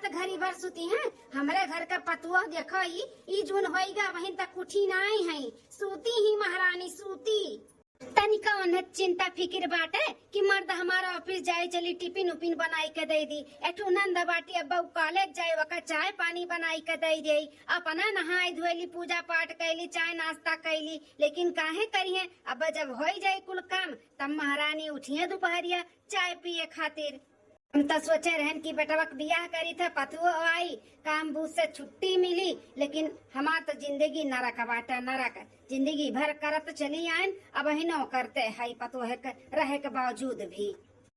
तो घरी भर सुती हैं। हमारे घर का पतुआ देखो ई जून होएगा वहीं तक उठी ना आई है, सूती ही महारानी सूती। तनिका उन्हें चिंता फिक्र बाटे कि मर्द हमारा ऑफिस जाए चली टिफिन उपिन बनाई के दे दी, एठू नंदा बाटी अब्बा कॉलेज जाए वका चाय पानी बनाई के दे दी, अपना नहाई धोली पूजा पाठ कैली चाय नाश्ता कैली। लेकिन काहे करिए अब्बा जब हो जाए कुल काम तब महारानी उठिए दोपहरिया चाय पिए खातिर। हम तो सोचे रहन कि बेटवा बियाह करी था पतुओ आई काम बूझ से छुट्टी मिली, लेकिन हमार तो जिंदगी नरक बाटा नरक, जिंदगी भर करत चली आयन अब ही न करते है पतुओ रहे के बावजूद भी।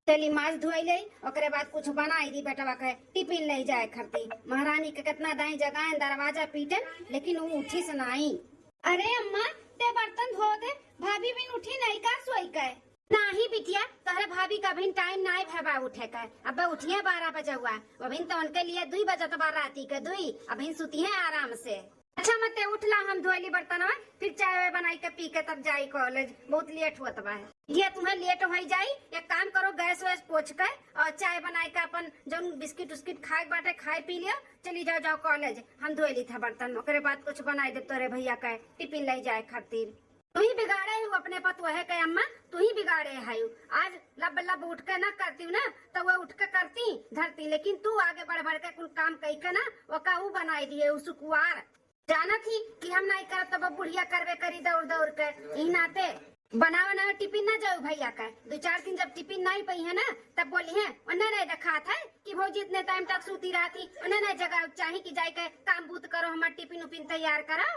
चली माछ धोई ले ओकरे बाद कुछ बनाई दी बेटवा के टिफिन ले जाए खरती। महारानी के कितना दाई जगाए दरवाजा पीटे लेकिन वो उठी से नहीं। अरे अम्मा ते बर्तन धो दे, भाभी बिन उठी नहीं का सोई के नाही बिटिया, तोहरे भाभी का भी टाइम नहीं भैबा उठे का। अब उठिए 12 बजे हुआ, अभी तो उनके लिए 2 बजे तो राती के 2 अभी सुती है आराम से। अच्छा मत उठला हम धोली बर्तन फिर चाय बनाई के पी के तब जाई कॉलेज, बहुत लेट हुआ तब ये तुम्हें लेट हो जाई। एक काम करो गैस वैस पोछ के और चाय बनाई के अपन जो बिस्किट उस्किट खाए बाटे खाए पी लिया, चली जाओ जाओ कॉलेज। हम धोली था बर्तन ओकरे बाद कुछ बनाई दे तोरे भैया के टिफिन ले जाए खातिर। तू ही बिगाड़े हूँ अपने पतुआ है के अम्मा, तू ही बिगाड़े है। आज लब लब उठ के ना करती हूँ ना तो वो उठ के करती धरती, लेकिन तू आगे बढ़ बढ़ के कुल काम कही के ना वो का बनाई दिए उसकुआर। जाना थी कि हम नहीं करत तब बुढ़िया करवे करी दौड़ दौड़ के ई नाते बना बना टिफिन ना जाओ भैया का। 2-4 दिन जब टिफिन नहीं पई है ना तब बोली है उन्हें नहीं देखा था कि भौजी इतने टाइम तक सूती रहती, उन्हें नहीं जगह चाहिए कि जाए के काम बूत करो हमारे टिफिन उपिन तैयार करो।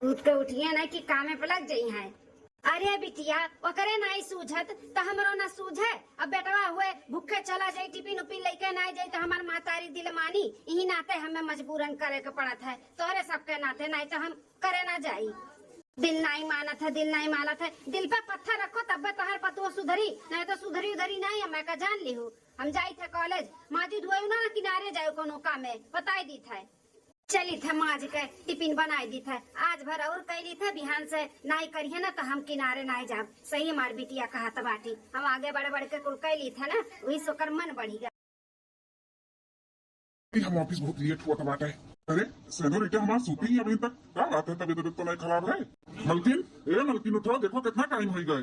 दूध के उठिए नहीं कि कामे पे लग जाई है। अरे बिटिया ओकरे नहीं सूझत तो हमरो ना सूझे। अब बेटवा हुए भूखे चला जाए टिफिन उपिन लेके नहीं जाए तो हमार मातारी दिल मानी, यही नाते हमें मजबूरन करे के पड़त है। तोरे सबके नाते नहीं तो हम करे ना जाई। दिल नहीं मानत है, दिल नहीं मानत है, दिल पे पत्थर रखो तब तोहर पतुओ सुधरी, नहीं तो सुधरी उधरी नहीं। मैं का जान ली हूँ हम जाई थे कॉलेज माजी धोए ना किनारे जाए कोनो काम में बताई दी था, चली था माज के टिफिन बनाई दी था। आज भर और कैली था बिहान से नहीं करिए ना तो हम किनारे नहीं जाब। सही हमार बिटिया कहा था बाटी, हम आगे बढ़ बढ़ के कुल कैली था ना वही सोकर मन बढ़ी गया। हम ऑफिस बहुत लेट हुआ था बाटा है। अरे सेनोरिटा हमारा सूती ही अभी तक क्या बात है, तबीयत तो नहीं खराब है? मलकिन ए मलकिन उठो देखो कितना टाइम हो गए।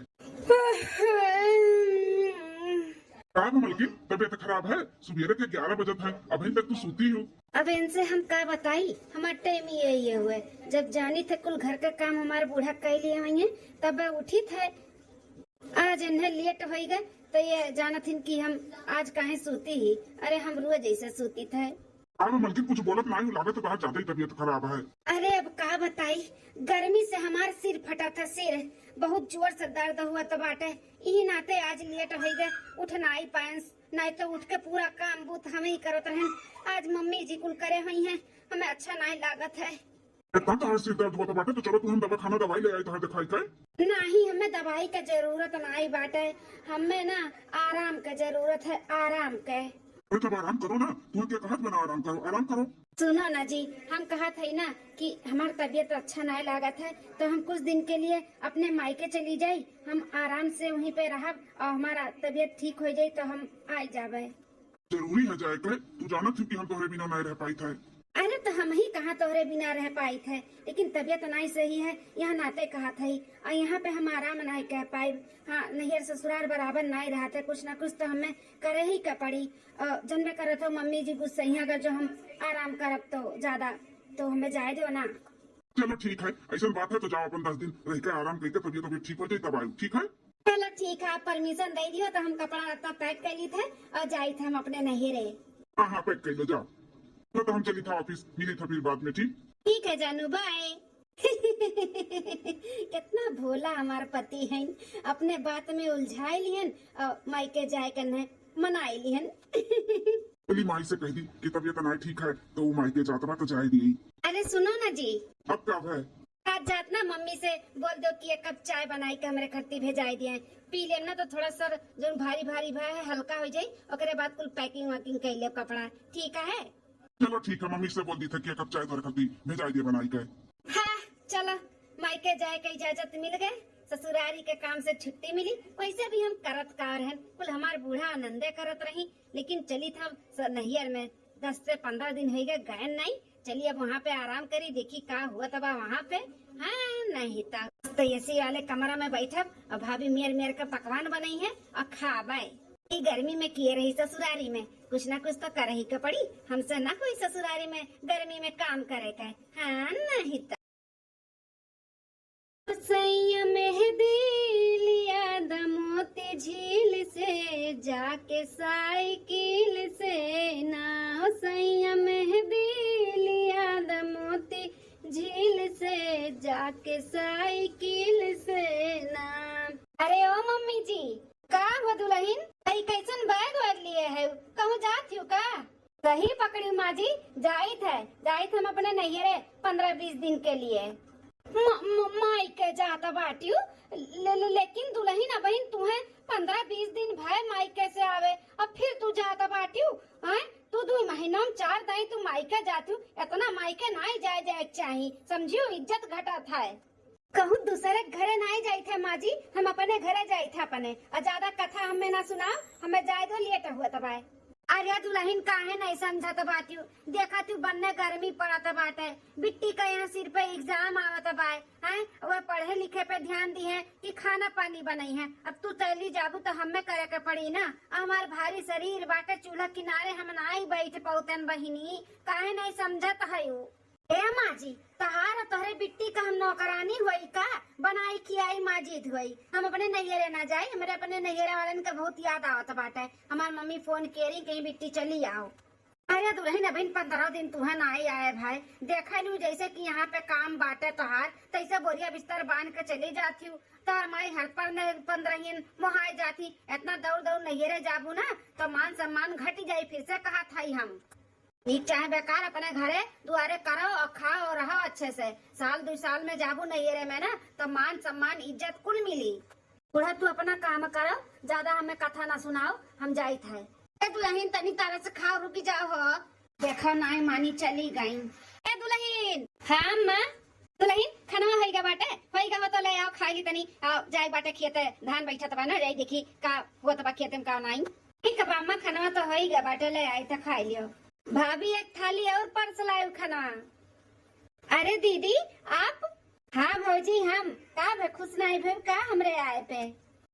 मलकिन तबीयत खराब है? सुबह के 11 बजे है अभी तक तू सूती हो। अब इनसे हम क्या बताई, हमारे टाइम ये हुए जब जानी थे कुल घर का काम हमारे बूढ़ा कर लिए हुई है तब उठी थे। आज इन्हें लेट हो गए तो ये जाना थी कि हम आज काहे सूती ही। अरे हम रोज जैसे सूती थे। मलकिन कुछ बोलत नहीं लागत तो बहुत ज्यादा ही तबीयत खराब है। अरे अब का बताई, गर्मी से हमारा सिर फटा था, सिर बहुत जोर से दर्द हुआ तो बाटे यही नाते आज लेट हो गए। उठ नहीं पाए, नहीं तो उठ के पूरा काम बूथ हमें ही करत रहे। आज मम्मी जी कुल करे हुई हैं, हमें अच्छा नहीं लागत है। इतना सिर दर्द हुआ तो बाटे तो चलो तुम दवा खाना दवाई ले आई तो दिखाई कर। नहीं हमें दवाई का जरूरत नहीं बाटे, हमें ना आराम का जरूरत है, आराम के। जब आराम करो ना, तुम्हें क्या कहत बना आराम करो आराम करो। सुनो ना जी, हम कहा थे ना कि हमारी तबीयत अच्छा नहीं लागत है तो हम कुछ दिन के लिए अपने मायके चली जाये, हम आराम से वहीं पे रह और हमारा तबीयत ठीक हो जाये तो हम आ जावे। जरूरी है जाए के, तू जाना थी कि हम तुम्हारे बिना नहीं रह पाई थे। अरे तो हम ही कहाँ तोहरे बिना रह पाई थे, लेकिन तबीयत नहीं सही है यहाँ नाते कहा था और यहाँ पे हम आराम नहीं कह पाए। हाँ नैहर ससुराल बराबर नहीं रहा थे, कुछ न कुछ तो हमें करे ही का पड़ी। जन में करे तो मम्मी जी गुस्से ही अगर जो हम आराम करब तो ज्यादा तो हमें जाए दो ना। चलो ठीक है, ऐसा बात है तो जाओ अपन 10 दिन रह के आराम करके तबीयत ठीक हो जाए तब आयो, ठीक है? चलो ठीक है, आप परमिशन दे दियो तो हम कपड़ा लत्ता पैक कर ली थे और जाये थे हम अपने नैहरे। हाँ पैक कर लो जाओ, तो हम चली था ऑफिस, मिले था फिर बाद में। ठीक है जानू बाय। कितना भोला हमारा पति है, अपने बात में उलझाई लिहन और मायके जाए करने मनाई लिहन। बोली माई से कह दी कि तबीयत नहीं ठीक है तो वो मायके जाता तो जाए दी। अरे सुनो ना जी, अब क्या है आज जात ना मम्मी से बोल दो कि 1 कप चाय बनाई के हमारे खत्ती भेजाई दिए, पी लेम ना तो थोड़ा सा जो भारी भारी है हल्का हो जाये, ओकरे बाद कुल पैकिंग वैकिंग कर ले कपड़ा, ठीक है? चलो ठीक है, मम्मी से बोल दी था कि 1 कप चाय तो रख दी भेजाई दिए बनाई के। हाँ चलो, मायके जाए के इजाजत मिल गए, ससुरारी के काम से छुट्टी मिली। वैसे भी हम करत कार हैं, कुल हमार बूढ़ा आनंदे करत रही, लेकिन चली था नैहर में 10 से 15 दिन हो गए गए नहीं। चलिए अब वहाँ पे आराम करी, देखी का हुआ तब वहाँ पे। हाँ नहीं तो एसी वाले कमरा में बैठब और भाभी मेर मेर का पकवान बनाई है और खाबे। ई गर्मी में किए रही ससुरारी में, कुछ ना कुछ तो कर ही के पड़ी। हमसे ना कोई ससुरारी में गर्मी में काम करे का। हाँ नहीं तो सैया मेहदी लिया दमोती झील से जाके साइकिल से ना। सैया मेहदी लिया दमोती झील से जाके साइकिल से ना। अरे ओ मम्मी जी, का हो दुल्हन, कई कैसन बैग वैग लिए है, कहूँ जात हो का? सही पकड़ी माँ जी, जाइत हम अपने नैहरे 15-20 दिन के लिए। माई के जाता बाटियो लेकिन दुल्हन अब तुम्हें 15-20 दिन भय माई कैसे आवे और फिर तू जाता बाटियो। तू 2 महीना में 4 दाई तू माई के जाती, इतना माई के नाई जाए चाहिए, समझियो इज्जत घटा था। कहूँ दूसरे घरे नहीं जाई थे माँ जी, हम अपने घरे जाई थे अपने। और ज्यादा कथा हमें ना सुना, हमें जाए दो लेट हुआ तब। अरे दुल्हन काहे नहीं समझत बाटियो, देखा तू बनने गर्मी पड़त बाटे, बिट्टी का यहाँ सिर पे एग्जाम आवत बाय हैं, वो पढ़े लिखे पे ध्यान दी है कि खाना पानी बनाई है। अब तू चली जाबू तो हमें करे के पड़ी ना, हमार भारी शरीर बाटे, चूल्हा किनारे हम नहीं बैठ पौतन बहिनी, काहे नहीं समझत है। ए माँ जी, तहार तोहरे बिट्टी का हम नौकरानी हुई का, बनाई खियाई माजिद हुई। हम अपने नैहरे ना जाए, हमारे अपने नैहरे वालन का बहुत याद आवत बाटे। हमार मम्मी फोन करी कहीं बिट्टी चली आओ। अरे दुल्हन अभी 15 दिन तुहे नहीं आए भाई, देखा लू जैसे कि यहाँ पे काम बाटे तोहार, तैसे बोरिया बिस्तर बांध के चली जाती हूँ। तो माई हर पर 15 मोहाय जाती, इतना दौड़ दौड़ नैहरे जाबू ना तो मान सम्मान घट जाये। फिर से कहा था हम चाहे बेकार अपने घरे दुआरे करो और खाओ और रहो अच्छे से। 1-2 साल में जाबू नैहरे में ना तो मान सम्मान इज्जत कुल मिली। थोड़ा तू अपना काम करो, ज्यादा हमें कथा ना सुनाओ, हम जाइत है। दुल्हन तनी तरह से खाओ, रुकी जाओ हो। देखो नाई मानी चली गई। ए दुल्हन, हाँ माँ दुल्हन खाना होइगा बाटे, होइगा हो तो ले आओ खा ली तनी। आओ जाए बाटे खेते, धान बैठा तबा ना, जाई देखी का हुआ तबा खेते में का नहीं। ठीक है अम्मा, खाना तो होइगा बाटे, ले आई तो खा लियो। भाभी एक थाली और पर्स लाओ खाना। अरे दीदी आप? हाँ भौजी हम का भे खुश नहीं भे का हमरे आए पे?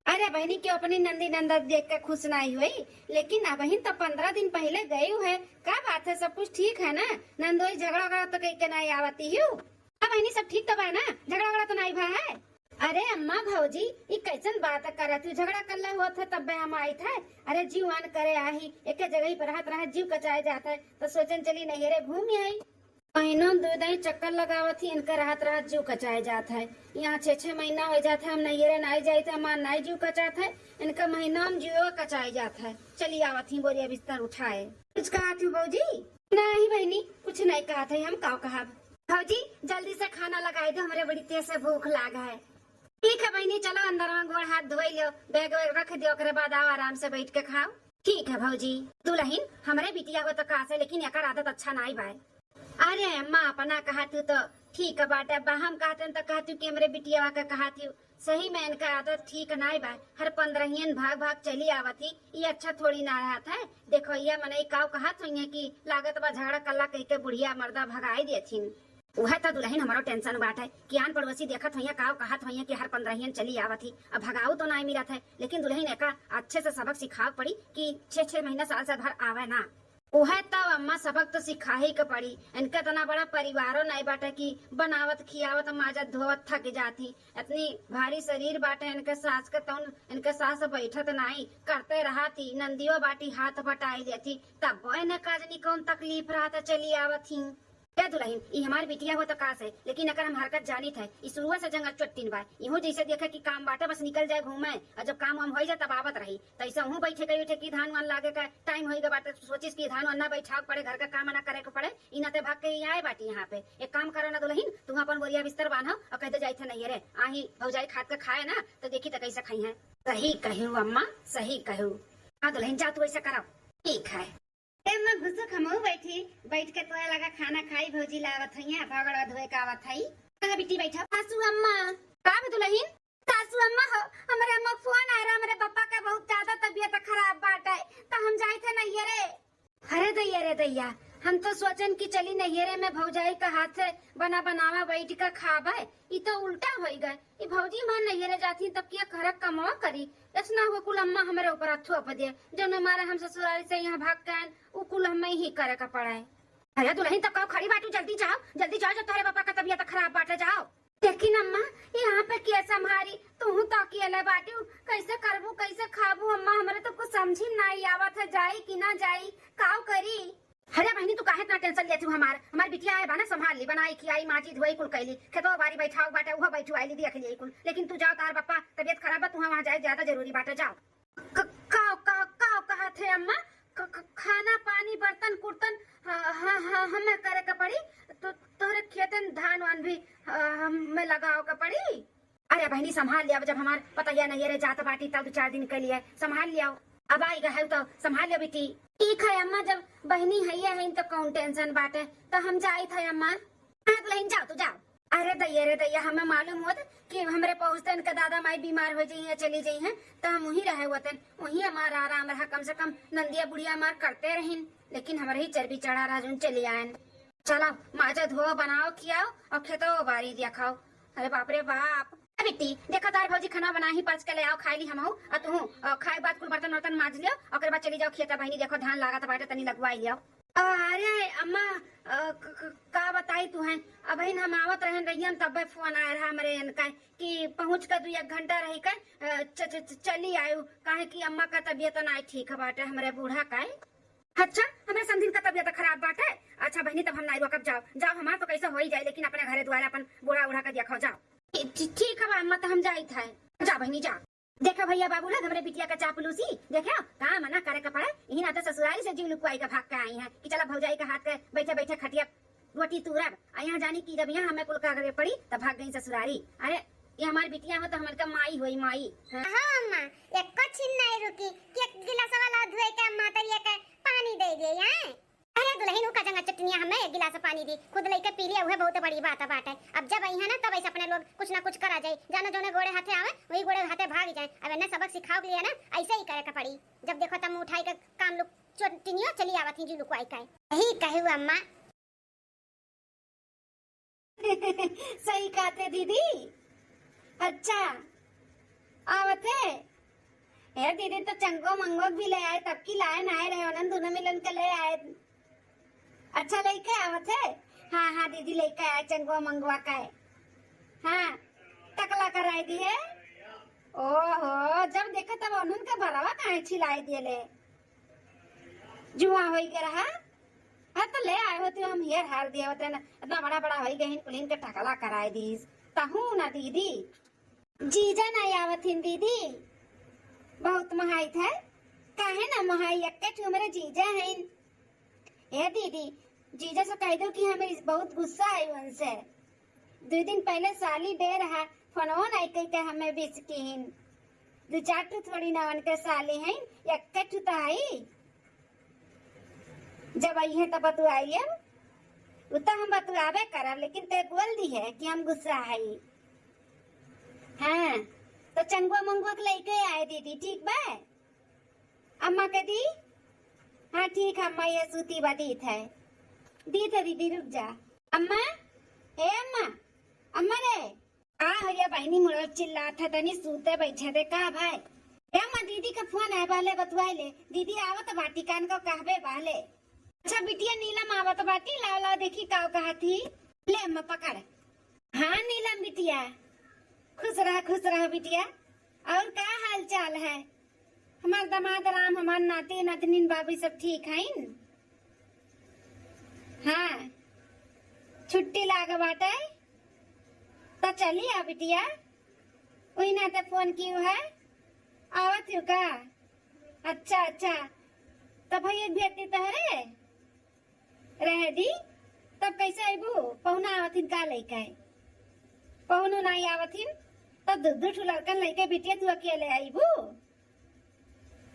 अरे बहनी क्यों अपनी नंदी नंदा देख कर खुश नहीं हुई, लेकिन अब तो 15 दिन पहले गई है, क्या बात है, सब कुछ ठीक है ना? नंदोई झगड़ा तो कहीं के नहीं आवती हूँ। अब बहनी सब ठीक तो बा ना, झगड़ा तो नहीं भा है? अरे अम्मा भौजी ये कैसन बात करत, झगड़ा करला हुआ था तब हम आई थे। अरे जीव आन करे आही, एक जगह ही पर रह जीव कचाए जाता है, तो सोचन चली नैहरे घूम आई। महीनों 2 दिन चक्कर लगावत ही इनका रात जीव कचाए जाता है। यहाँ 6-6 महीना हो जाता है, हम नैहरे नहीं जाए थे, हमार नहीं जीव कचाता है, इनका महीना में जीव कचाए जाता है। चली आवत ही बोरिया बिस्तर उठाए। कुछ कहा थी भौजी? नहीं बहनी कुछ नहीं कहा था, हम का कहा। भौजी जल्दी से खाना लगाए दो, हमारे बड़ी तेज से भूख लागा है। ठीक है बहनी, चलो अंदर में गोड़ हाथ धोई लो, बैग वैग रख दियो, ओकरे बाद आओ आराम से बैठ के खाओ। ठीक है भौजी। दुल्हन हमारे बिटिया को तो कहा से, लेकिन एकर आदत अच्छा नहीं बाय। अरे अम्मा अपना कहा तू तो ठीक है बाटे, हम कहते तो कहती कि हमारे बिटिया का कहा थी, सही में इनका आदत ठीक नहीं बाय। हर 15 भाग चली आवती, ये अच्छा थोड़ी ना रहा था। देखो ये मने काव कहा थी कि लागत बा झगड़ा कल्ला कह के बुढ़िया मर्दा भगाई देथिन। वह तो दुल्हन हमारो टेंशन बात है कि आन पड़ोसी देखत हुई काव कहत हुई कि हर 15 चली आवत ही, अब भगाऊ तो नहीं मिलत है, लेकिन दुल्हन एका अच्छे से सबक सिखाव पड़ी कि 6-6 महीना साल से भर आवे ना। वह तब अम्मा सबक तो सिखा ही के पड़ी, इनका इतना बड़ा परिवारो नहीं बाटे कि बनावत खियावत माजत धोवत थक जाती। इतनी भारी शरीर बाटे इनके सास के, तो इनके सास बैठत नहीं, करते रहती, नंदियों बाटी हाथ बटाई देती, तब वो इन्हें काजनी कौन तकलीफ रहा चली आवत ही। क्या दुल्हन ये हमारी बिटिया हो तो कास है, लेकिन अगर हम हरकत जानी थे, इस शुरुआ से जंग चट्टिन बा, इहो जैसे देखे कि काम बाटे बस निकल जाए घूमे, और जब काम हो जाए तब आवत रही, तो ऐसा हूँ बैठे गई उठे की धान वान लागे का टाइम होगा बाटे, सोचिस की धान वान ना बैठा पड़े, घर का काम ना करे को पड़े, इनाते भाग के आए बाटी यहाँ पे। एक काम करो ना दुल्हन, तुम अपन बोरिया बिस्तर बांधो और कहते जाए थे नहीं रे आही भौजाई खाद के खाए ना, तो देखी तो कैसे खाई है। सही कहूँ अम्मा, सही कहूँ। हाँ दुल्हन जा तू ऐसा करो। ठीक है घुसुक हम बैठ के तो लगा खाना खाई, भौजी लावत है, भगड़ा धोए का आवत है। बिटी बैठा। सासू अम्मा का दुल्हन? सासू अम्मा हो, हमारे अम्मा फोन आ रहा, हमारे पापा का बहुत ज्यादा तबीयत खराब बात है, तो हम जाए थे नहीं रे। अरे दैया रे दैया, हम तो सोचन कि चली नैहरे में भौजाई का हाथ से बना बनावा बैठ कर खाबे, ई तो उल्टा हो गए। ई भौजी मां नैहरे जाती तब किया खरा कमवा करी, ऐसा हुआ कुल अम्मा हमारे ऊपर अथुआ पदिए, जो हमारा हम ससुराल से यहाँ भाग के वो कुल हमें ही करे का पड़ा है। अरे दुल्हन तब कहो खड़ी बाटू, जल्दी जाओ जो तुम्हारे पापा का तबीयत खराब बाटे जाओ। लेकिन अम्मा यहाँ पे क्या संभारी, तू तो अकेले बाटू, कैसे करबू कैसे खाबू अम्मा, हमारे तो कुछ समझी नहीं आवत है, जाई कि ना जाई, काव करी। अरे बहनी तू काहे इतना टेंशन लेती हूँ, हमार बिटिया है बना संभाल ली, बनाई खिलाई माची धोई कुल कैली, खेतो बारी बैठाओ बाटे वह बैठू आईली देख ली कुल, लेकिन तू जाओ, तार पापा तबीयत खराब है, तू वहाँ जाए ज्यादा जरूरी बाटे, जाओ। काव कहा थे अम्मा, खाना पानी बर्तन कुर्तन हमें करे का पड़ी, तो तोहरे खेतन धान वान भी हमें लगाओ का पड़ी। अरे बहनी संभाल लिया, जब हमार पता है नहीं रे जात बाटी तब 2-4 दिन के लिए संभाल लिया, अब आएगा है तो संभाल लियो बेटी। ठीक है अम्मा, जब बहनी है तो कौन टेंशन बाटे, तो हम जाई थे अम्मा। हाँ दुल्हन जाओ तो जाओ। अरे दैया हमें मालूम होत कि हमरे पहुँचते इनका दादा माई बीमार हो जाइए चली जाई हैं, तो हम वहीं रहे हुए वहीं हमारा आराम रहा, कम से कम नंदिया बुढ़िया हमार करते रहीन, लेकिन हमारे ही चर्बी चढ़ा राजून चली आयन। चलो माजा धो बनाओ खियाओ और खेतो बारी दिया खाओ। अरे बाप रे बाप, बेटी देखो तार भौजी खाना बना ही पर्च के ले आओ, खाई ली हम और तू खाए बाद कुल बर्तन वर्तन माज लियो और बाद चली जाओ खेता, बहनी देखो धान लागत बाटे तनी लगवाई लियो। अरे अम्मा का बताई तू है, अब हम आवत रहन रहियन तब फोन आया रहा हमारे इनका कि पहुँच कर 2-1 घंटा रही कर चली आयु, काहे कि अम्मा का तबीयत नहीं ठीक बाटे, हमारे बूढ़ा का। अच्छा हमारे समझिन का तबीयत खराब बाटे, अच्छा बहनी तब हम नहीं रोकब, जाओ हमारा तो कैसे हो ही जाए, लेकिन अपने घरे द्वारा अपन बूढ़ा उड़ा कर देखो, जाओ। ठीक है अम्मा, तो हम जाई था, जा बहनी जा। देखा भैया बाबू लोग हमारे बिटिया का चापलूसी देखा, कहा मना करे का पड़ा, यही ना तो ससुराली से जीव लुकवाई का भाग के आई है कि चला भौजाई का हाथ के बैठे बैठे खटिया रोटी तुरब, यहाँ जानी की जब यहाँ हमें कुल का पड़ी तब भाग गई ससुरारी। अरे ये हमारी बिटिया हो तो हमारे का माई हुई माई। हाँ अम्मा एक छिन नहीं रुकी कि एक गिलास वाला धोए के अम्मा तरिया के पानी दे दे हैं। अरे दुल्हन का जंगा चटनिया हमें एक गिलास पानी दी, खुद लेके पी लिया, वह बहुत बड़ी बात है। अब जब आई है ना तब ऐसे अपने लोग कुछ ना कुछ करा जाए, जानो जोने गोड़े हाथे आवे वही गोड़े हाथे भाग जाए। अब ना सबक सिखाओ लिया ना ऐसे ही करे का पड़ी, जब देखो तब उठाई के काम लोग चटनिया चली आवत ही जी लुकवाई का यही कहू अम्मा। सही कहते दीदी, अच्छा आवत है दीदी, तो चंगो मंगो भी ले आए, तब की लाए ना आए रहे उन्होंने दोनों मिलन के ले आए, अच्छा लेके आवत है। हाँ दीदी लेके आए चंगो मंगवा का है, हाँ टकला कराई दी है। ओहो जब देखा तब उन्होंने का भरावा काहे छिलाई दिए ले, जुआ हो गया रहा। हाँ तो ले आए होते, हम हेयर हार दिया होते ना, इतना बड़ा हो गए कुलीन के टकला कराई दी तहू ना दीदी। जीजा नहीं आवत हिन दीदी, बहुत महाई था, काहे ना महाई एक मेरे जीजा है। ए दीदी जीजा से कह दो कि हमें बहुत गुस्सा है उनसे, 2 दिन पहले साली दे रहा फोनों नहीं कह के हमें बीच की 2-4 ठू थोड़ी ना उनके साली हैं, एक ठू तो आई, जब आई है तब बतु आई है, उतना हम बतुआबे करब, लेकिन ते बोल दी है कि हम गुस्सा है। हाँ तो चंगुआ मंगुआ के लेके आए दीदी, ठीक बा अम्मा के दी। हाँ ठीक है अम्मा, ये सूती बात है दी थे दीदी, रुक जा अम्मा। हे अम्मा रे आ हरिया बहनी मुड़ चिल्ला था तनी सूते बैठे थे का भाई। हे अम्मा दीदी का फोन है बाले बतवाए ले, दीदी आवत बाटी कान को कहबे बाले। अच्छा बिटिया नीलम आवत बाटी, लाओ देखी काव कहा थी, ले अम्मा पकड़। हाँ नीलम बिटिया खुश रह बिटिया, और क्या हाल चाल है, हमार दामाद राम, हमार नाती नातनीन बाबी सब ठीक है। हाँ छुट्टी लाग बाटे तो चली आ बिटिया, वही ना तो फोन कियो है, आवत हो का। अच्छा तो भैया भेजती तहरे रह दी, तब कैसे आईबू, पहुना आवथिन का लेके, पहुनो नहीं आवथिन तब 2 लड़कन लेके बिटिया तू अकेले आईबू,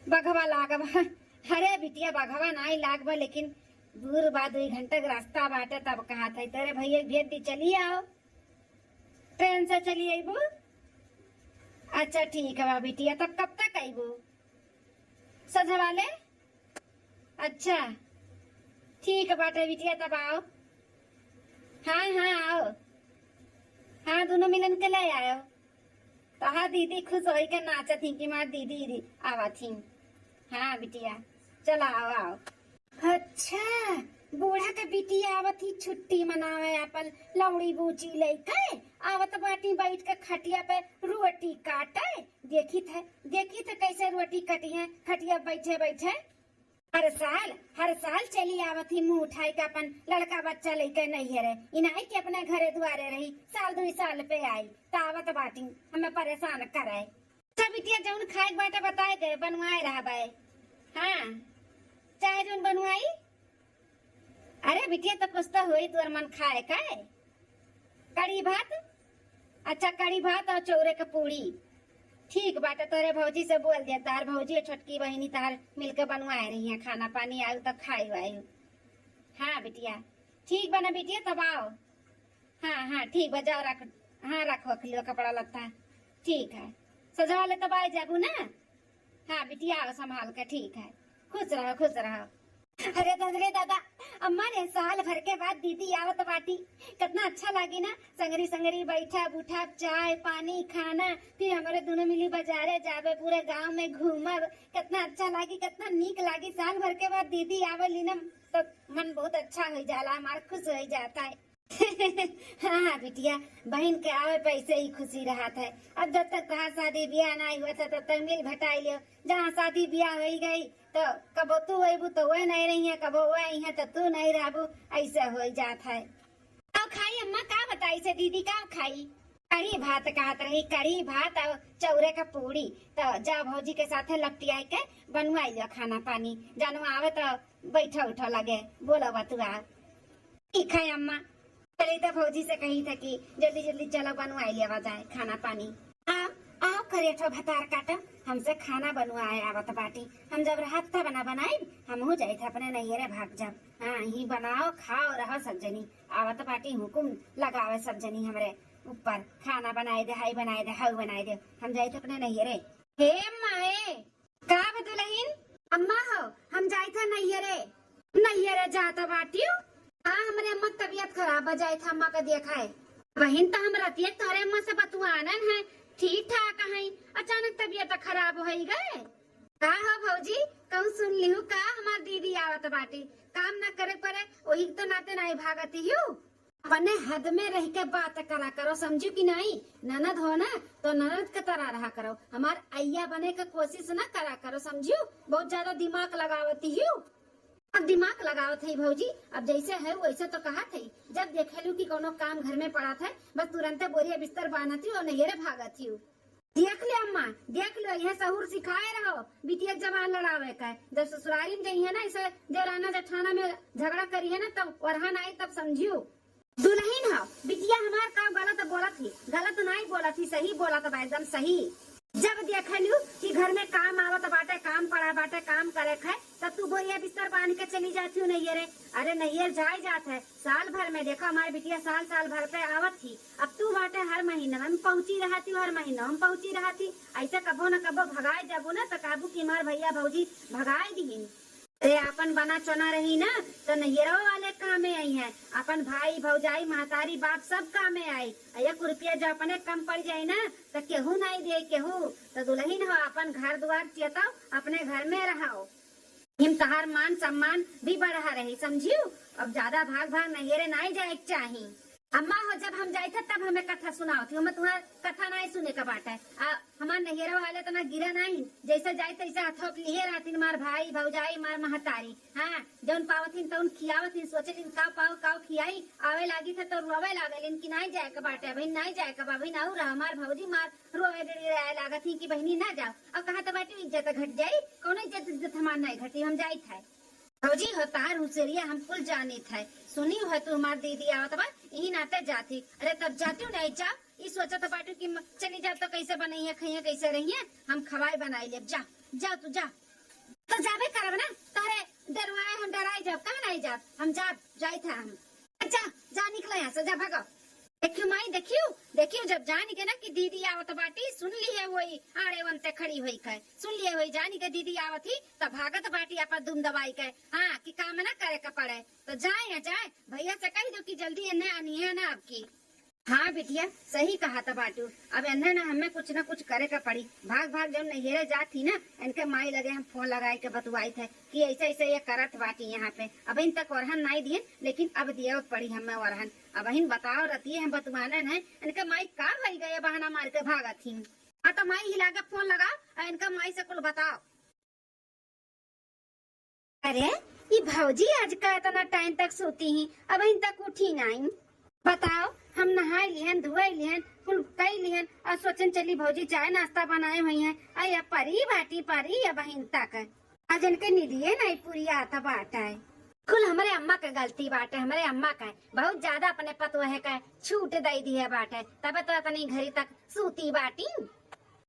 बघवा लागबा। अरे बिटिया बघवा नहीं लागबा, लेकिन दूर बा 2 घंटे का रास्ता बाटे, तब कहा था तेरे भैया भेज दी, चली आओ ट्रेन से चली आईबू। अच्छा ठीक है बा बिटिया, तब कब तक आईबू, सजवाले। अच्छा ठीक बाटे बिटिया तब आओ। हाँ हाँ आओ। हाँ दोनों मिलन के ले आयो। तो हाँ दीदी खुश होई के नाचत थी कि मार दीदी आवा थी। हाँ बिटिया चला आओ आओ। अच्छा बूढ़ा के बिटिया आवत ही छुट्टी मनावे अपन लौड़ी बूची लेके आवत बाटी बैठ के खटिया पे रोटी काटे। देखी थे कैसे रोटी कटी है खटिया बैठे बैठे। हर साल चली आवत ही मुंह उठाई के अपन लड़का बच्चा लेके नहीं रे इनाई के अपने घरे दुआरे रही साल 2 साल पे आई तावत बाटी हमें परेशान करे। अच्छा बिटिया जौन खाए बाटे बताए गए बनवाए रहा बाय। हाँ चाहे जौन बनवाई। अरे बिटिया तो कुछ तो हुई तुअर मन खाए का कड़ी भात। अच्छा कड़ी भात और चौरे का पूरी ठीक बाटे तोरे भौजी से बोल दिया तार भौजी छोटकी बहनी तार मिलके बनवाए रही है खाना पानी आयु तो खाई वायु। हाँ बिटिया ठीक बना बिटिया तब आओ। हाँ ठीक बा जाओ रख। हाँ रखो खिलो कपड़ा लत्ता ठीक है सजा ले तब आए जाबू ना। हाँ बिटिया आओ संभाल के ठीक है खुश रहो। अरे दादा अम्मा ने साल भर के बाद दीदी आवत बाटी कितना अच्छा लगी ना संगरी बैठा बूठा चाय पानी खाना फिर हमारे दोनों मिली बाजारे जावे पूरे गांव में घूमब कितना अच्छा लगी कितना नीक लगी साल भर के बाद दीदी आवेली ना तो मन बहुत अच्छा हो जाला हमारा खुश हो जाता है। हाँ बिटिया बहन के आवे पैसे ही खुशी रहत है। अब जब तक तहार शादी ब्याह नहीं हुआ था तब तक मिल भटाई लियो जहाँ शादी ब्याह हो गई तो कबो तू अबू तो वह नहीं रही है कबो वह आई है तो तू नहीं रहबू ऐसे हो जात है। का खाई अम्मा का बताई से दीदी का खाई कड़ी भात कहत रही कड़ी भात और चौरे का पूरी तो जा भौजी के साथे लपटिया के बनवाई लियो खाना पानी जानू आवे तो बैठा उठा लगे बोलो बतुआ ठीक है अम्मा। चली तो भौजी से कही था कि जल्दी चलो बनवाई लिया जाए खाना पानी। आओ करे ठो भतार काटो हमसे खाना बनवाए आवत बाटी हम जब रात था बनाई हम हो जाए थे अपने नैहरे भाग जब। हाँ ही बनाओ खाओ रहो सब जनी आवत बाटी हुकुम लगावे सब जनी हमरे ऊपर खाना बनाए दे हाई बनाए दे हाउ बनाए दे हम जाए थे अपने नैहरे। हे माए का बदुलहीन अम्मा हो हम जाए थे नैहरे जाता बाटी। हाँ हमारे अम्मा तबीयत खराब हो जाए था अम्मा का देखा है बहन तो हम रहती है तोरे अम्मा से बतुआनन है ठीक ठाक है अचानक तबीयत खराब हो गए का हो भौजी कहूँ सुन लिहू का हमार दीदी आवत बाटी काम न करे पड़े वही तो नाते नहीं भागती हूँ अपने हद में रह के बात करा करो समझू कि नहीं ननद हो ना तो ननद के तरह रहा करो हमार अय्या बने के कोशिश न करा करो समझू बहुत ज्यादा दिमाग लगावती हूँ। अब दिमाग लगावत है भौजी अब जैसे है वैसे तो कहा थे जब देखेलू कि कोनो काम घर में पड़ा था बस तुरंत बोरिया बिस्तर बांधती और नैहरे भागती हूँ। देख ले अम्मा देख लो यह सहूर सिखाए रहो बिटिया जवान लड़ावे का जब ससुराली में गई है ना इसे देवराना जेठाना में झगड़ा करी है ना तब वरहान आई तब समझियो दुल्हन हो बिटिया हमार काम गलत बोला थी गलत नहीं बोला थी सही बोला था एकदम सही। जब देखलू कि घर में काम आवत बाटे काम पड़ा बाटे काम करे है तब तू बोरिया बिस्तर बांध के चली जाती हूँ नैहरे। अरे नैहर जात है साल भर में देखो हमारी बिटिया साल भर पे आवत थी अब तू बाटे हर महीना में पहुंची रहती हर महीना में पहुंची रहती ऐसे कबो न कबो भगाए जाबू ना तो काबू की मार भैया भौजी भगाए दी अरे अपन बना चुना रही ना तो नैहरों वाले काम में आई है अपन भाई भौजाई महतारी बाप सब काम में आई 1 रुपया जो अपने कम पड़ जाये ना तो केहू नहीं दे केहू तो दुल्हन हो अपन घर द्वार चेताओ अपने घर में रहो हिम तहार मान सम्मान भी बढ़ा रही समझियो। अब ज्यादा भाग नैहरे नहीं जाए चाहिए। अम्मा हो जब हम जाए थे तब हमें कथा सुनाओ थी हमें तुम्हारा कथा नहीं सुने का बात है हमारे नैहरे वाले तो ना गिरा नहीं जैसे जाए तैसे हथोक लिए रहती मार भाई भौजाई मार महतारी। हाँ जौन पावथिन तो खियावथिन सोचे का खियाई आवे लागी थे तो रोवे लागल कि नहीं जाए का बाटे बहन नहीं जाए का बहन आऊ रहा हमार भौजी मार रोवे लागत थी कि बहनी ना जाओ अब कहा तो बाटी इज्जत घट जाये कौन इज्जत हमार नहीं घटी हम जाये थे भौजी हो तार हुसरिया हम कुल जानी थे सुनी है तू हमार दीदी आवत बा यही नाते जाती अरे तब जाती हूँ नहीं जा ये सोचा तो बाटू की चली जा तो कैसे बनाई है खाइए कैसे रही है हम खवाई बनाई ले जा तू जा तो जाबे करब ना तारे डरवाए हम डराई जाब कहा नहीं जाब हम जाए थे हम अच्छा जा निकलो यहाँ से जा भागो देखियो माई, देखियो देखियो, जब जानी के ना कि दीदी आवत बाटी, सुन ली है वही आड़े वनते खड़ी हुई के, सुन लिए वही जानी के दीदी आवत ही तब भागत बाटी आपा दुम दबाई के। हाँ कि काम ना करे का पड़े तो जाए जाए, भैया से कही दो कि जल्दी इन्हें आनी है ना आपकी। हाँ बिटिया सही कहा था बाटू, अब इन्हें ना हमें कुछ ना कुछ करे का पड़ी। भाग भाग जब नहिरे जाती ना, इनके माई लगे हम फोन लगाए के बतवाई थे कि ऐसे ऐसे ये करत बाटी यहाँ पे। अब इन तक वरहन नहीं दिए, लेकिन अब दिया पड़ी हमें वरहन। अब इन बताओ रती है हम बतवाने है, इनके माई का भई गए बहाना मार के भागा थी। हाँ तो माई हिला के फोन लगाओ और इनका माई से कुल बताओ। अरे ये भौजी आज का इतना टाइम तक सोती ही, अब इन तक उठी नहीं। बताओ, हम नहाए लिहन धुआई लिहन कुल कई लिहन और सोचन चली भौजी चाय नाश्ता बनाए हुई है। अया परी बाटी परी या बहिन तक आज इनके निदिये नहीं पूरी आता बाटा है। कुल हमारे अम्मा का गलती बाटे, हमारे अम्मा का बहुत ज्यादा अपने पतोह का छूट दे दी है बाटे, तब तो इतनी घड़ी तक सूती बाटी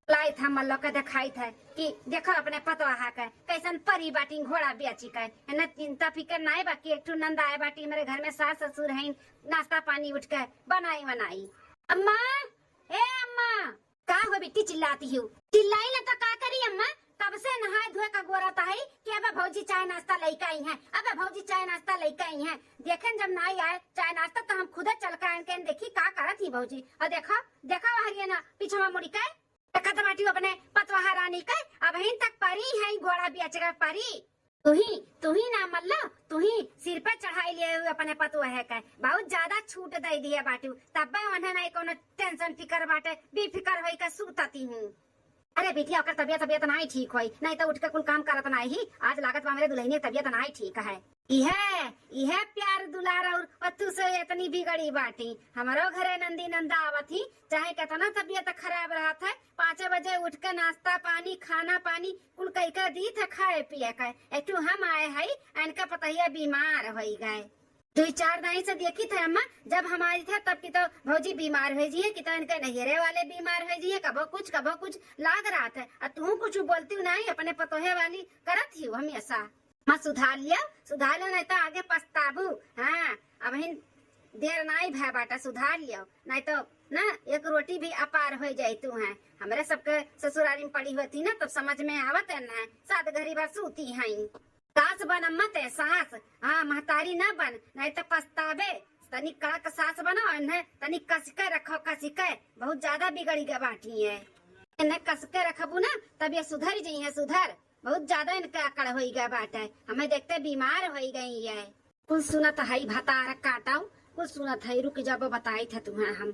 लाई था। मल्लो का दिखाई था कि देखो अपने पतोहा का कैसन परी बाटी घोड़ा बेची का है, चिंता फिकर नहीं बाकी। एक नंद आए बाटी मेरे घर में, सास ससुर है, नाश्ता पानी उठ कर बनाई बनाई। अम्मा, ए अम्मा, का हो बेटी चिल्लाती हूँ? चिल्लाई ना तो का करी अम्मा, कब से नहाए धोए का गोरा था कि अब भौजी चाय नाश्ता लेके आई है, अब भौजी चाय नाश्ता लेके आई है। देखें जब नहीं आए चाय नाश्ता तो हम खुद चल कर देखी का करत थी भौजी। और देखो देखो हरियाणा पीछे मुड़ी का बाटी अपने पतवाहा रानी का अब हिन तक परी है, घोड़ा बेचेगा परी। तू ही ना मल्ला, तू ही सिर पे चढ़ाई लिए हुए अपने पतवाहे का, बहुत ज्यादा छूट दे दी है बाटू। तब उन्हें नहीं कोनो टेंशन फिकर बाटे, बेफिकर होई का सूतती हूँ। अरे बेटिया ओकर तबियत नहीं ठीक हुई, नहीं तो उठ के कुल काम करत नहीं ही। आज लागत मेरे दुल्हनी तबियत नहीं ठीक है। यह प्यार दुलार और तू से इतनी बिगड़ी बाटी। हमारो घरे नंदी नंदा आवत ही, चाहे कितना तबियत खराब रहा था, 5 बजे उठ के नाश्ता पानी खाना पानी कुल कई का दी था खाए पिए का। एक हम आए है इनका पता बीमार हो गए। 2-4 दिन से देखी थे अम्मा, जब हमारी था तब की तो भौजी बीमार हो जी है, कि तो इनके नहिरे वाले बीमार हो जी है, कबो कुछ लाग रहा था। और तू कुछ बोलती नहीं, अपने पतोहे वाली करत ही हमेशा। माँ सुधार लिया नहीं तो आगे पछताबू। हाँ अब देर नहीं भय बाटा, सुधार लिया नहीं तो ना एक रोटी भी अपार हो जाये। तू है हमारे सबके ससुरारी में पड़ी होती ना, तब समझ में आवत है ना, 7 घड़ी बार सूती है। सास बन अम्मा ते सास, हाँ महतारी न बन, नहीं तो पछतावे। तनी कड़क सास बनो, इन्हें तनी कस के रखो, कस के बहुत ज्यादा बिगड़ी गई बाटी है। इन्हें कस के रखबू ना तब ये सुधर जाई है, सुधर। बहुत ज्यादा इनका अकड़ हो गया बाटा है, हमें देखते बीमार हो गई है। कुछ सुनत है भतार काटाऊ, कुछ सुनत है, रुक जब बताई थे तुम्हें हम।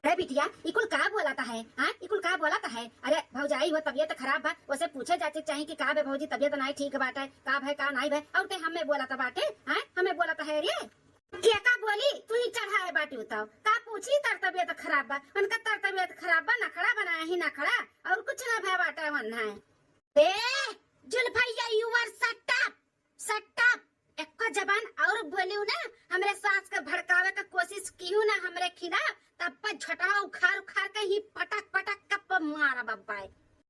अरे बिटिया इकुल का बोलाता है? हाँ इकुल का बोलाता है? अरे भौजाई वो तबियत खराब बा, उसे पूछे जाते चाहिए कि का बे भौजी तबियत नहीं ठीक बाटे, का भाई का नहीं भाई, और ते हमें बोलाता बाटे। हाँ हमें बोलाता है रे क्या का बोली? तू ही चढ़ाए बाटी उताव का पूछी तर तबियत खराब बा, उनका तर तबियत खराब बा, नखड़ा बनाया ही नखड़ा, और कुछ ना भय बाटा वन है। जुल्फैया यू आर शट अप एक जबान और बोलियो ना, हमरे सास के भड़कावे का कोशिश कियो ना हमरे खिला, तब पर झटा उखाड़ के ही पटक कप मारा बब्बाई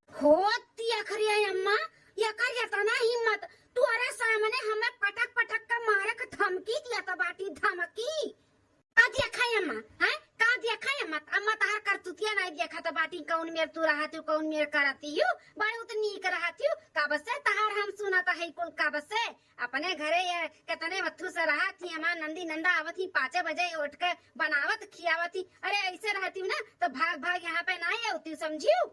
होती अखरिया अम्मा। ये कर जाता ना हिम्मत, तू अरे सामने हमें पटक का मारे का धमकी दिया तो बाटी धमकी का देखा अम्मा? हैं का देखा अम्मा तार कर तुतिया नहीं देखा तो बाटी कौन मेर तू रहा तू कौन मेर करती हूँ, बड़े उतनी कर रहा थी का बस से तार हम सुनाता है कुल का बस से। अपने घरे ये कितने मत्थु से रहा थी, हमार नंदी नंदा आवत ही 5 बजे उठ के बनावत खियावती। अरे ऐसे रहती हूँ ना तो भाग यहाँ पे नहीं आती, समझियो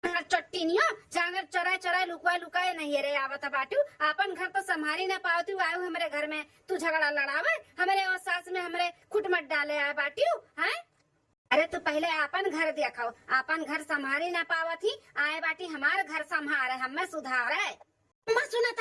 चट्टीनियो जानवर चोराए लुकाए नहीं रे आवत बाटू। अपन घर तो संभाली ना पावती, आयो हमारे घर में तू झगड़ा लड़ावे, हमारे और सास में हमारे खुट मत डाले आ बाटू। हैं अरे तू पहले अपन घर देखो, अपन घर संभाली ना पावत ही, आए बाटी हमारे घर संभाले, हमें सुधारे। सुनत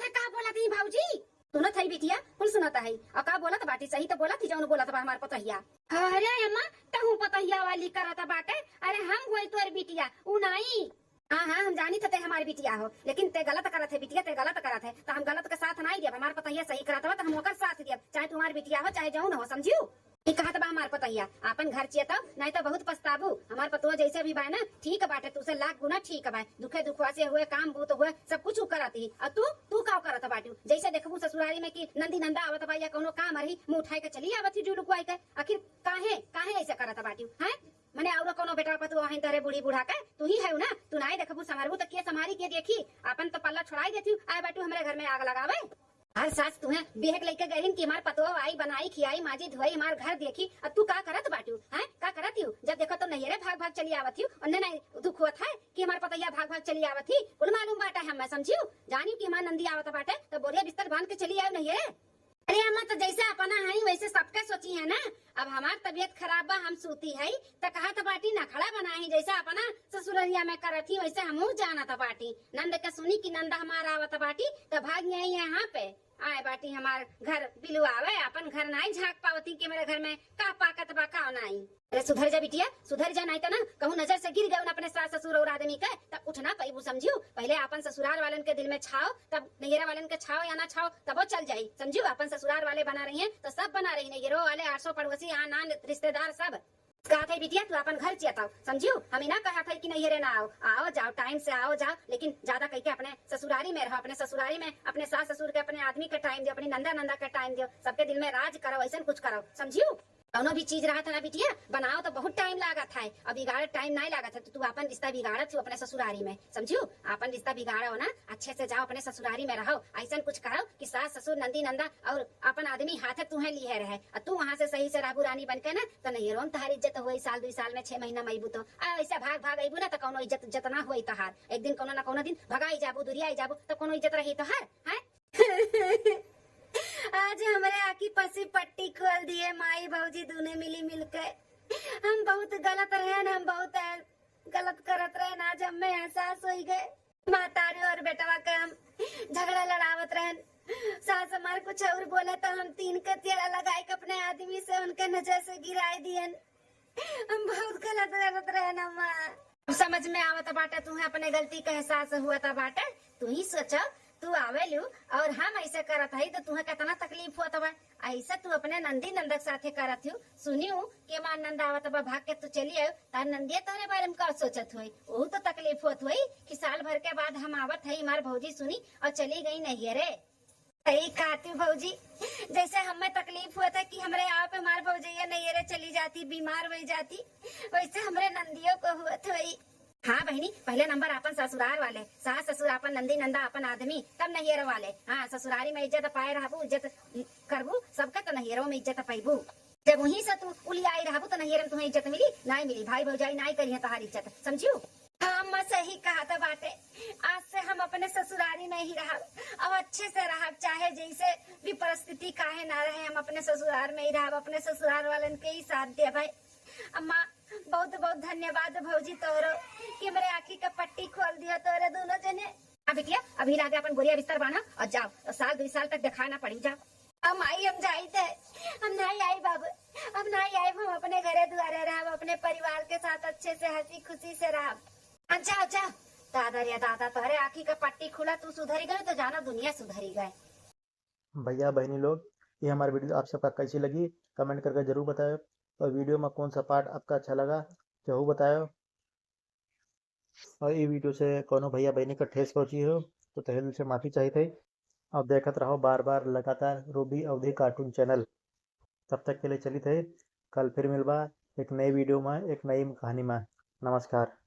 है का बोला थी भौजी? सुनत है बिटिया कुल सुनत है, और का बोलत बाटी सही तो बोला थी, जौन बोलत बा हमार पतहिया। अरे अम्मा तहू पतहिया वाली करत बाटे, अरे हम होई तोर बिटिया उ नहीं। हाँ हम जानी थे हमारी बिटिया हो, लेकिन ते गलत करत है बिटिया, ते गलत करत है तो हम गलत के साथ नहीं दिया, हमारे पतहिया सही करत हो तो हम ओकर साथ दिया, चाहे तुम्हारी बिटिया हो चाहे जौन हो, समझियो। ई कहत बा हमार पतैया अपन घर चियता नहीं तो बहुत पछताबू। हमार पतुआ जैसे भी बा ना ठीक बाटे, तुसे लाख गुना ठीक बा। दुखे दुखवा से हुए काम बूत हुए सब कुछ करती। और तू का करत बाटू? जैसे देखबू ससुरारी में कि नंदी नंदा आवत बा या कोनो काम रही मुंह उठाई के चली आवत ही जुलुकवाई के। आखिर काहे काहे ऐसे करत बाटू हैं? मने और कोनो बेटा पतुआ हैं तरे बूढ़ी बूढ़ा के तू ही है ना? तू नहीं देखबू संभारबू तो के संभारी के देखी? अपन तो पल्ला छोड़ाई देती आए बाटू हमरे घर में आग लगावे। हर सास तुम्हें बेहक लेके गईन कि हमार पतोह आई बनाई खियाई माजी धोई हमार घर देखी। अब तू का करत बाटू हैं? का करत हूँ? जब देखो तो नैहरे भाग भाग चली आवत हूँ और नहीं दुख होत है कि हमार पतैया भाग भाग चली आवत थी। कुल मालूम बाटा है मैं समझियो जानी कि हमार नंदी आवत बाटे तो बोरिया बिस्तर बांध के चली आयो नैहरे। अरे अम्मा तो जैसे अपना है वैसे सबके सोची है ना। अब हमार तबीयत खराब बा हम सूती है तो कहा तो बाटी ना खड़ा बना ही जैसा अपना ससुररिया में करत ही वैसे हमू जाना था बाटी। नंद के सुनी कि नंदा हमारा आवत बाटी तो भाग गई यहाँ पे आए बाटी हमार घर बिलु आवे। अपन घर नहीं झाँक पावती कि मेरे घर में का पाकत बा का नहीं। अरे सुधर जा बिटिया सुधर जा नहीं तो ना कहूँ नजर से गिर गए अपने सास ससुर और आदमी के तब उठना पैबू समझियो। पहले अपन ससुराल वालन के दिल में छाओ तब नैहरा वालन के छाओ या ना छाओ तब वो चल जाये समझियो। अपन ससुराल वाले बना रही है तो सब बना रही नैहरों वाले 800 पड़ोसी आना रिश्तेदार सब कहा था बिटिया तू अपन घर चियताओ समझियो। हमें ना कहा था कि नैहरे ना आओ आओ जाओ टाइम से आओ जाओ लेकिन ज्यादा कह के अपने ससुरारी में रहो। अपने ससुरारी में अपने सास ससुर के अपने आदमी के टाइम दो अपनी नंदा नंदा का टाइम दो सबके दिल में राज करो ऐसा कुछ करो समझियो। दोनों भी चीज रहा था ना बिटिया बनाओ तो बहुत टाइम लागत है। अब बिगाड़ टाइम नहीं लागत है तो तू अपन रिश्ता बिगाड़त हो अपने ससुरारी में समझियो। अपन रिश्ता बिगाड़ो ना अच्छे से जाओ अपने ससुरारी में रहो ऐसा कुछ करो कि सास ससुर नंदी नंदा और अपन आदमी हाथ तुम्हें लिए रहे और तू वहाँ से सही से राबू रानी बनके ना तो नहीं रोन तहार इज्जत हुई साल 2 साल में 6 महीना में अबू तो ऐसा भाग भाग अबू ना तो कोनो इज्जत जतना हुई तहार एक दिन कोनो ना कोनो दिन भगाई जाबू दुरियाई जाबू तो कोनो इज्जत रही तहार है। आज हमारे आकी पसी पट्टी खोल दिए माई भौजी दोनों मिली मिलकर। हम बहुत गलत रहे हम बहुत गलत करत रहे ना। जब मैं एहसास हो गए मातारी और बेटवा का हम झगड़ा लड़ावत रहे सास हमारे कुछ और बोले तो हम 3 के तेरा लगाए के अपने आदमी से उनके नजर से गिराई दिए। हम बहुत गलत करत रहे ना माँ। समझ में आवत बाटे तुम्हें अपने गलती का एहसास हुआ था बाटे। तू ही सोचो तू आवे लू और हम ऐसे करत हई तो तुम्हें कितना तकलीफ होत बा। ऐसा तू अपने नंदी नंदक साथे करत हूँ सुनियो कि मां नंदा आवत बा भाग के तू चली आयो तार नंदिया तोरे बारे में का सोचत हुई वो तो तकलीफ होत हुई कि साल भर के बाद हम आवत हई हमार भौजी सुनी और चली गई नैहरे। सही कहती भौजी जैसे हमें तकलीफ हुआ था कि हमारे यहाँ पे हमार भौजैया नैहरे चली जाती बीमार हो जाती वैसे हमारे नंदियों को हुआ हुई। हाँ बहनी पहले नंबर अपन ससुराल वाले सास ससुर अपन नंदी नंदा अपन आदमी तब नैहर वाले। हाँ ससुरारी में इज्जत पाए रहबू इज्जत करबू सबका तो नैहरों में इज्जत पाइबू। जब वहीं से तू उलियाई रहबू तो नैहर में तुम्हें इज्जत मिली नहीं मिली भाई भौजाई नहीं करी है तुम्हारी इज्जत समझियो। हाँ मैं सही कहा था बाटे आज से हम अपने ससुरारी में ही रहा अब अच्छे से रहा चाहे जैसे भी परिस्थिति काहे ना रहे हम अपने ससुराल में ही रहा अपने ससुराल वालन के ही साथ दे भाई। अम्मा बहुत बहुत धन्यवाद भौजी तोरो कि मेरे आँखी का पट्टी खोल दिया तोरे दोनों जने। अब बिटिया अभी लागे अपन बोरिया बिस्तर बांधा और जाओ तो साल 2 साल तक दिखाना पड़ी जाओ। हम आई हम जाई थे हम नहीं आई बाबू अब नहीं आई हम अपने घरे द्वारे रहा अपने परिवार के साथ अच्छे से हंसी खुशी से रहा। अच्छा अच्छा दादा रे दादा तोरे आँखी का पट्टी खुला तू सुधरी गए तो जाना दुनिया सुधरी गए। भैया बहनी लोग ये हमारी वीडियो आप सबका कैसी लगी कमेंट करके जरूर बताओ और वीडियो में कौन सा पार्ट आपका अच्छा लगा जरूर बताओ। और ये वीडियो से कोनो भैया बहनी का ठेस पहुंची हो तो तहे दिल से माफ़ी चाहिए थे। अब देखत रहो बार बार लगातार रूबी अवधी कार्टून चैनल। तब तक के लिए चली थे कल फिर मिलवा एक नई वीडियो में एक नई कहानी में। नमस्कार।